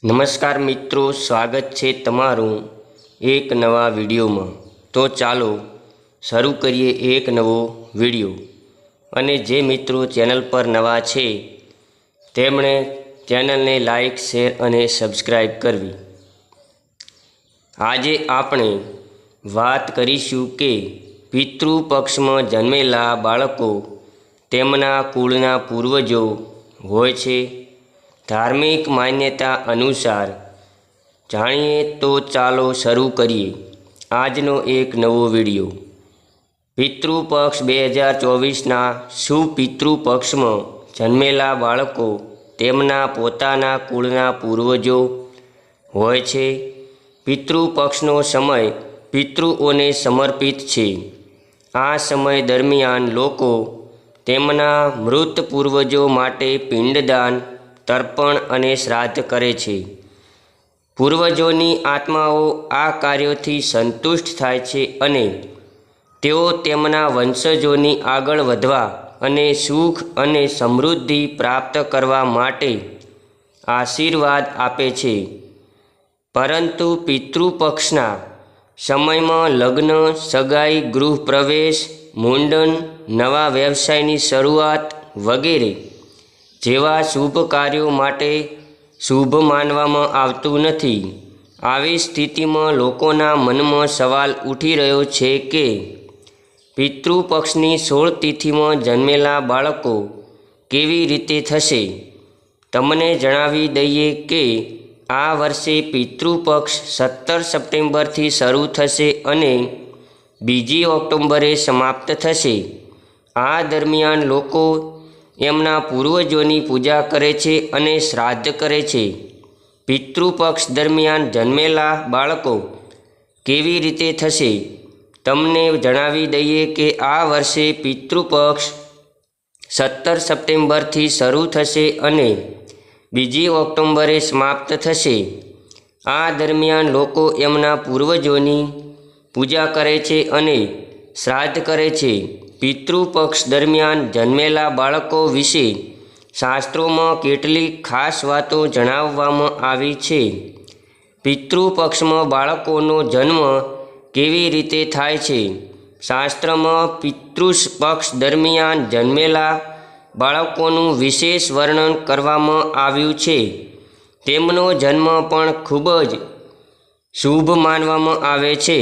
નમસ્કાર મિત્રો, સ્વાગત છે તમારું એક નવા વિડીયોમાં। તો ચાલો શરૂ કરીએ એક નવો વિડીયો। અને જે મિત્રો ચેનલ પર નવા છે તેમણે ચેનલને લાઈક, શેર અને સબસ્ક્રાઈબ કરવી। આજે આપણે વાત કરીશું કે પિતૃ પક્ષમાં જન્મેલા બાળકો તેમના કુળના પૂર્વજો હોય છે। ધાર્મિક માન્યતા અનુસાર જાણીએ તો ચાલો શરૂ કરીએ આજનો એક નવો વિડીયો। પિતૃપક્ષ 2024ના શુભ પિતૃપક્ષમાં જન્મેલા બાળકો તેમના પોતાના કુળના પૂર્વજો હોય છે। પિતૃપક્ષનો સમય પિતૃઓને સમર્પિત છે। આ સમય દરમિયાન લોકો તેમના મૃત પૂર્વજો માટે પિંડદાન, તર્પણ અને શ્રાદ્ધ કરે છે। પૂર્વજોની આત્માઓ આ કાર્યોથી સંતુષ્ટ થાય છે અને તેઓ તેમના વંશજોની આગળ વધવા અને સુખ અને સમૃદ્ધિ પ્રાપ્ત કરવા માટે આશીર્વાદ આપે છે। પરંતુ પિતૃપક્ષના સમયમાં લગ્ન, સગાઈ, ગૃહપ્રવેશ, મુંડન, નવા વ્યવસાયની શરૂઆત વગેરે જેવા શુભ કાર્યો માટે શુભ માનવામાં આવતું નથી। આવી સ્થિતિમાં લોકોના મનમાં સવાલ ઉઠી રહ્યો છે કે પિતૃપક્ષની 16 તિથિમાં જન્મેલા બાળકો કેવી રીતે થશે। તમને જણાવી દઈએ કે આ વર્ષે પિતૃપક્ષ 17 સપ્ટેમ્બરથી શરૂ થશે અને 2 ઓક્ટોબરે સમાપ્ત થશે। આ દરમિયાન લોકો એમના પૂર્વજોની પૂજા કરે છે અને શ્રાદ્ધ કરે છે। પિતૃપક્ષ દરમિયાન જન્મેલા બાળકો કેવી રીતે થશે તમને જણાવી દઈએ કે આ વર્ષે પિતૃપક્ષ 17 સપ્ટેમ્બરથી શરૂ થશે અને 2 ઓક્ટોબરે સમાપ્ત થશે। આ દરમિયાન લોકો એમના પૂર્વજોની પૂજા કરે છે અને શ્રાદ્ધ કરે છે। પિતૃપક્ષ દરમિયાન જન્મેલા બાળકો વિશે શાસ્ત્રોમાં કેટલીક ખાસ વાતો જણાવવામાં આવી છે। પિતૃપક્ષમાં બાળકોનો જન્મ કેવી રીતે થાય છે। શાસ્ત્રમાં પિતૃપક્ષ દરમિયાન જન્મેલા બાળકોનું વિશેષ વર્ણન કરવામાં આવ્યું છે। તેમનો જન્મ પણ ખૂબ જ શુભ માનવામાં આવે છે।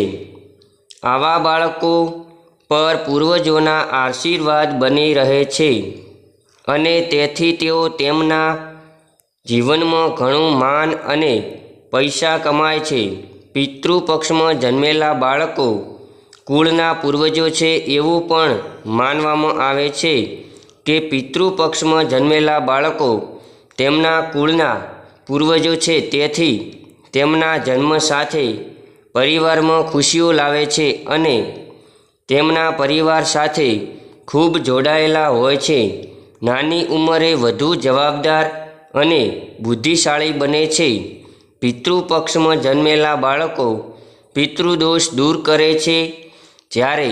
આવા બાળકો પર પૂર્વજોના આશીર્વાદ બની રહે છે અને તેથી તેઓ તેમના જીવનમાં ઘણું માન અને પૈસા કમાય છે। પિતૃપક્ષમાં જન્મેલા બાળકો કુળના પૂર્વજો છે એવું પણ માનવામાં આવે છે કે પિતૃપક્ષમાં જન્મેલા બાળકો તેમના કુળના પૂર્વજો છે, તેથી તેમના જન્મ સાથે પરિવારમાં ખુશીઓ લાવે છે અને તેમના પરિવાર સાથે ખૂબ જોડાયેલા હોય છે। નાની ઉંમરે વધુ જવાબદાર અને બુદ્ધિશાળી બને છે। પિતૃપક્ષમાં જન્મેલા બાળકો પિતૃદોષ દૂર કરે છે। જ્યારે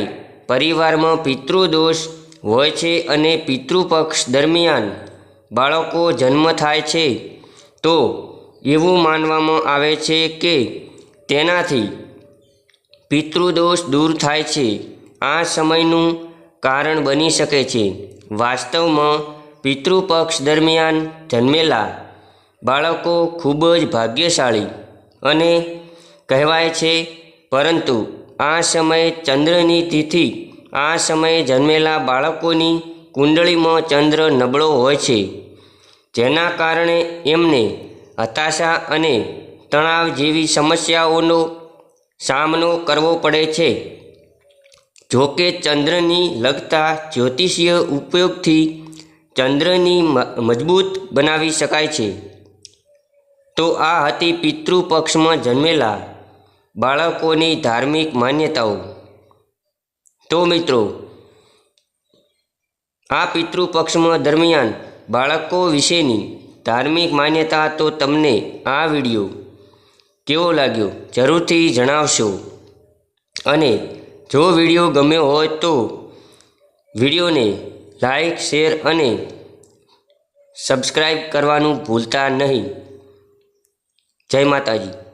પરિવારમાં પિતૃદોષ હોય છે અને પિતૃપક્ષ દરમિયાન બાળકો જન્મ થાય છે તો એવું માનવામાં આવે છે કે તેનાથી પિતૃદોષ દૂર થાય છે। આ સમયનું કારણ બની શકે છે। વાસ્તવમાં પિતૃપક્ષ દરમિયાન જન્મેલા બાળકો ખૂબ જ ભાગ્યશાળી અને કહેવાય છે, પરંતુ આ સમયે ચંદ્રની તિથિ આ સમયે જન્મેલા બાળકોની કુંડળીમાં ચંદ્ર નબળો હોય છે, જેના કારણે એમને હતાશા અને તણાવ જેવી સમસ્યાઓનો સામનો કરવો પડે છે। જોકે ચંદ્રની લગતા જ્યોતિષીય ઉપયોગથી ચંદ્રની મજબૂત બનાવી શકાય છે। તો આ હતી પિતૃપક્ષમાં જન્મેલા બાળકોની ધાર્મિક માન્યતાઓ। તો મિત્રો, આ પિતૃપક્ષમાં દરમિયાન બાળકો વિશેની ધાર્મિક માન્યતા તો તમને આ વિડીયો કેવો લાગ્યો જરૂરથી જણાવશો। અને જો વિડીયો ગમ્યો હોય તો વિડીયોને લાઈક, શેર અને સબસ્ક્રાઈબ કરવાનું ભૂલતા નહીં। જય માતાજી.